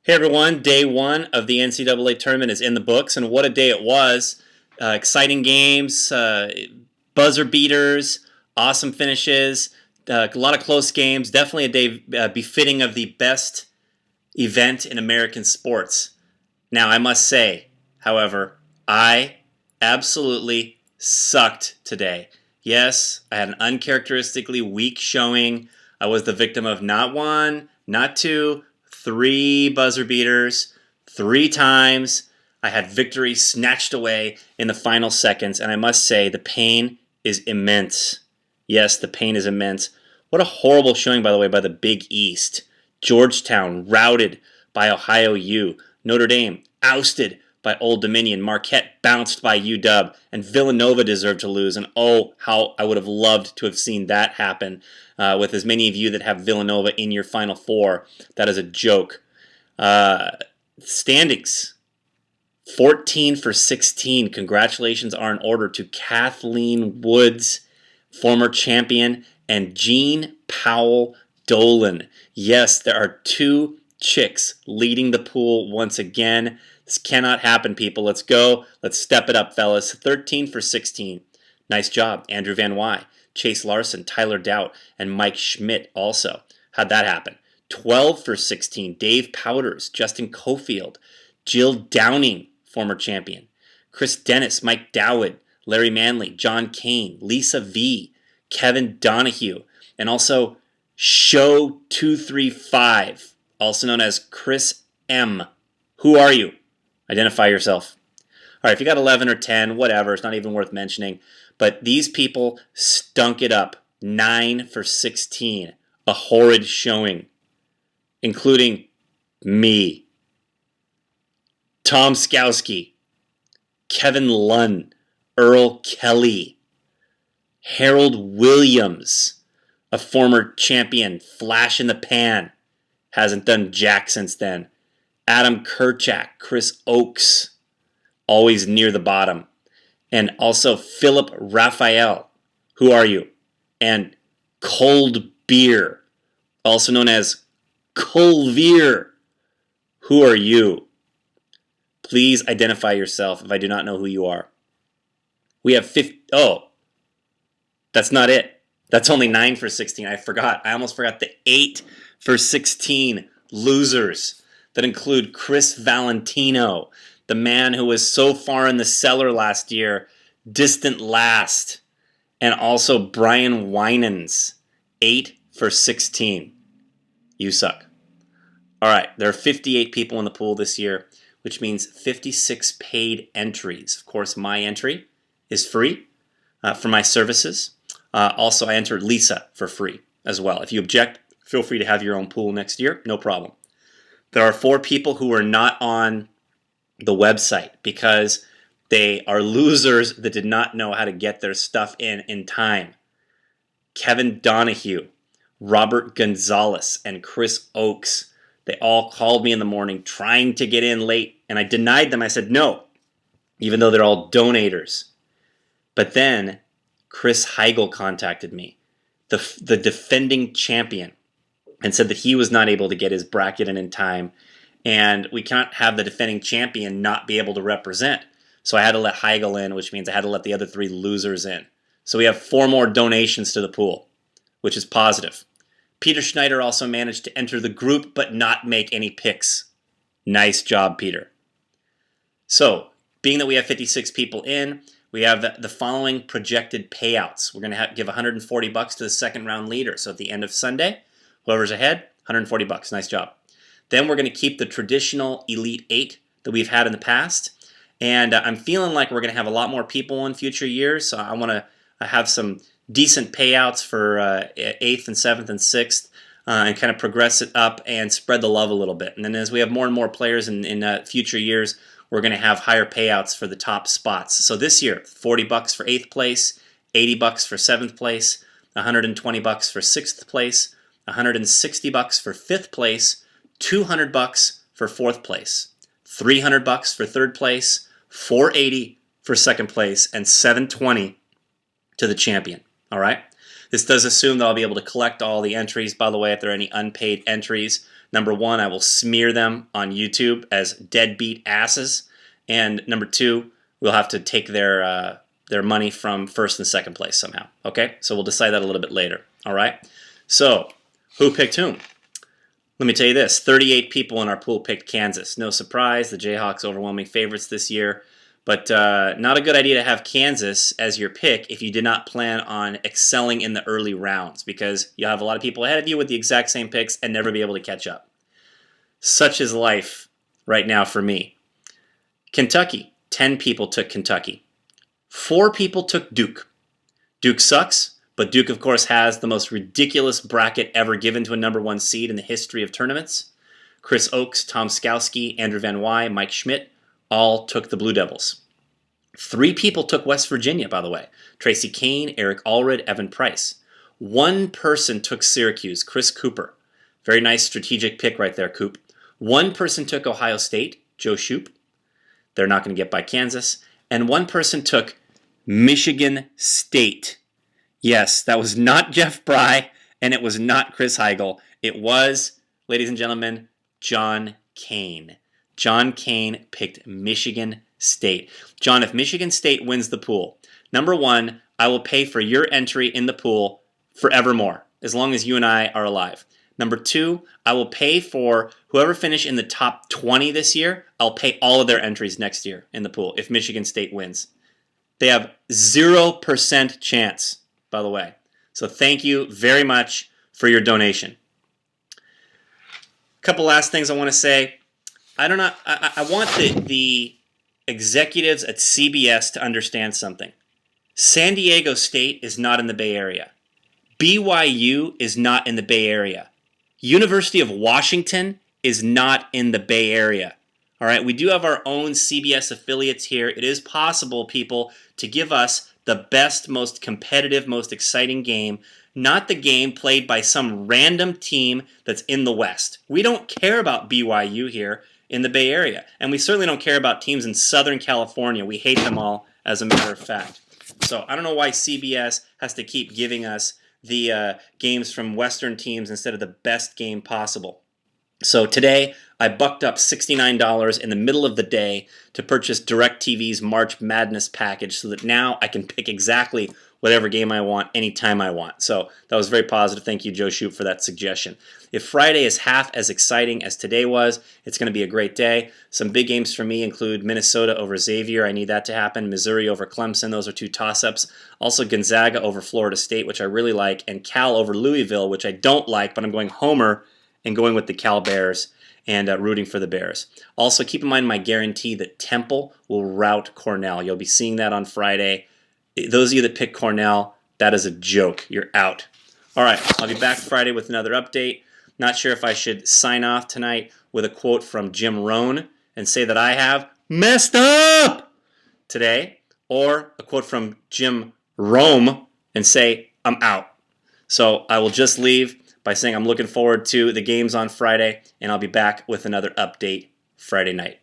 Hey everyone, day one of the NCAA tournament is in the books, and what a day it was. Exciting games, buzzer beaters, awesome finishes, a lot of close games. Definitely a day befitting of the best event in American sports. Now, I must say, however, I absolutely sucked today. Yes, I had an uncharacteristically weak showing. I was the victim of not one, not two, three buzzer beaters, three times. I had victory snatched away in the final seconds, and I must say the pain is immense. Yes, the pain is immense. What a horrible showing, by the way, by the Big East. Georgetown routed by Ohio U. Notre Dame ousted by Old Dominion. Marquette bounced by UW, and Villanova deserved to lose. And oh, how I would have loved to have seen that happen with as many of you that have Villanova in your Final Four. That is a joke. Standings. 14 for 16. Congratulations are in order to Kathleen Woods, former champion, and Jean Powell Dolan. Yes, there are two chicks leading the pool once again. This cannot happen, people. Let's go. Let's step it up, fellas. 13 for 16. Nice job. Andrew Van Wy, Chase Larson, Tyler Doubt, and Mike Schmidt also. How'd that happen? 12 for 16. Dave Powders, Justin Cofield, Jill Downing, former champion, Chris Dennis, Mike Dowd, Larry Manley, John Kane, Lisa V, Kevin Donahue, and also Show235, also known as Chris M. Who are you? Identify yourself. All right, if you got 11 or 10, whatever, it's not even worth mentioning. But these people stunk it up. 9 for 16. A horrid showing, including me, Tom Skowski, Kevin Lunn, Earl Kelly, Harold Williams, a former champion, flash in the pan, hasn't done jack since then. Adam Kerchak, Chris Oakes, always near the bottom. And also Philip Raphael, who are you? And Cold Beer, also known as Colvier, who are you? Please identify yourself if I do not know who you are. We have 50. Oh, that's not it. That's only 9 for 16. I forgot. I almost forgot the 8 for 16 losers that include Chris Valentino, the man who was so far in the cellar last year, distant last, and also Brian Winans, 8 for 16. You suck. All right, there are 58 people in the pool this year, which means 56 paid entries. Of course, my entry is free for my services. Also, I entered Lisa for free as well. If you object, feel free to have your own pool next year. No problem. There are 4 people who are not on the website because they are losers that did not know how to get their stuff in time. Kevin Donahue, Robert Gonzalez, and Chris Oakes. They all called me in the morning trying to get in late, and I denied them. I said no, even though they're all donators. But then Chris Heigl contacted me, the defending champion, and said that he was not able to get his bracket in time, and we can't have the defending champion not be able to represent. So I had to let Heigl in, which means I had to let the other 3 losers in. So we have 4 more donations to the pool, which is positive. Peter Schneider also managed to enter the group but not make any picks. Nice job, Peter. So, being that we have 56 people in, we have the following projected payouts. We're going to give $140 to the second round leader. So at the end of Sunday, whoever's ahead, $140. Nice job. Then we're going to keep the traditional Elite 8 that we've had in the past. And I'm feeling like we're going to have a lot more people in future years. So I want to have some decent payouts for 8th and 7th and 6th and kind of progress it up and spread the love a little bit. And then as we have more and more players in future years, we're going to have higher payouts for the top spots. So this year, $40 for 8th place, $80 for 7th place, $120 for 6th place, $160 for 5th place, $200 for 4th place, $300 for 3rd place, $480 for 2nd place, and $720 to the champion. All right? This does assume that I'll be able to collect all the entries. By the way, if there are any unpaid entries, Number one, I will smear them on YouTube as deadbeat asses. And number two, we'll have to take their money from first and second place somehow. Okay? So we'll decide that a little bit later. All right? So, who picked whom? Let me tell you this. 38 people in our pool picked Kansas. No surprise. The Jayhawks overwhelming favorites this year. But not a good idea to have Kansas as your pick if you did not plan on excelling in the early rounds, because you'll have a lot of people ahead of you with the exact same picks and never be able to catch up. Such is life right now for me. Kentucky. 10 people took Kentucky. 4 people took Duke. Duke sucks, but Duke, of course, has the most ridiculous bracket ever given to a number 1 seed in the history of tournaments. Chris Oakes, Tom Skowski, Andrew Van Wy, Mike Schmidt all took the Blue Devils. 3 people took West Virginia, by the way. Tracy Kane, Eric Allred, Evan Price. 1 person took Syracuse, Chris Cooper. Very nice strategic pick right there, Coop. 1 person took Ohio State, Joe Shoup. They're not going to get by Kansas. And 1 person took Michigan State. Yes, that was not Jeff Bry, and it was not Chris Heigl. It was, ladies and gentlemen, John Kane. John Kane picked Michigan State. John, if Michigan State wins the pool, number 1, I will pay for your entry in the pool forevermore, as long as you and I are alive. Number 2, I will pay for whoever finished in the top 20 this year. I'll pay all of their entries next year in the pool if Michigan State wins. They have 0% chance, by the way. So thank you very much for your donation. A couple last things I want to say. I want the executives at CBS to understand something. San Diego State is not in the Bay Area. BYU is not in the Bay Area. University of Washington is not in the Bay Area. All right, we do have our own CBS affiliates here. It is possible, people, to give us the best, most competitive, most exciting game, not the game played by some random team that's in the West. We don't care about BYU here in the Bay Area, and we certainly don't care about teams in Southern California. We hate them all, as a matter of fact. So I don't know why CBS has to keep giving us the games from Western teams instead of the best game possible. So today, I bucked up $69 in the middle of the day to purchase DirecTV's March Madness package so that now I can pick exactly whatever game I want anytime I want. So that was very positive. Thank you, Joe Shoup, for that suggestion. If Friday is half as exciting as today was, it's going to be a great day. Some big games for me include Minnesota over Xavier. I need that to happen. Missouri over Clemson. Those are 2 toss-ups. Also Gonzaga over Florida State, which I really like, and Cal over Louisville, which I don't like, but I'm going Homer and going with the Cal Bears and rooting for the Bears. Also, keep in mind my guarantee that Temple will rout Cornell. You'll be seeing that on Friday. Those of you that pick Cornell, that is a joke. You're out. All right, I'll be back Friday with another update. Not sure if I should sign off tonight with a quote from Jim Rohn and say that I have messed up today, or a quote from Jim Rome and say I'm out. So I will just leave by saying I'm looking forward to the games on Friday, and I'll be back with another update Friday night.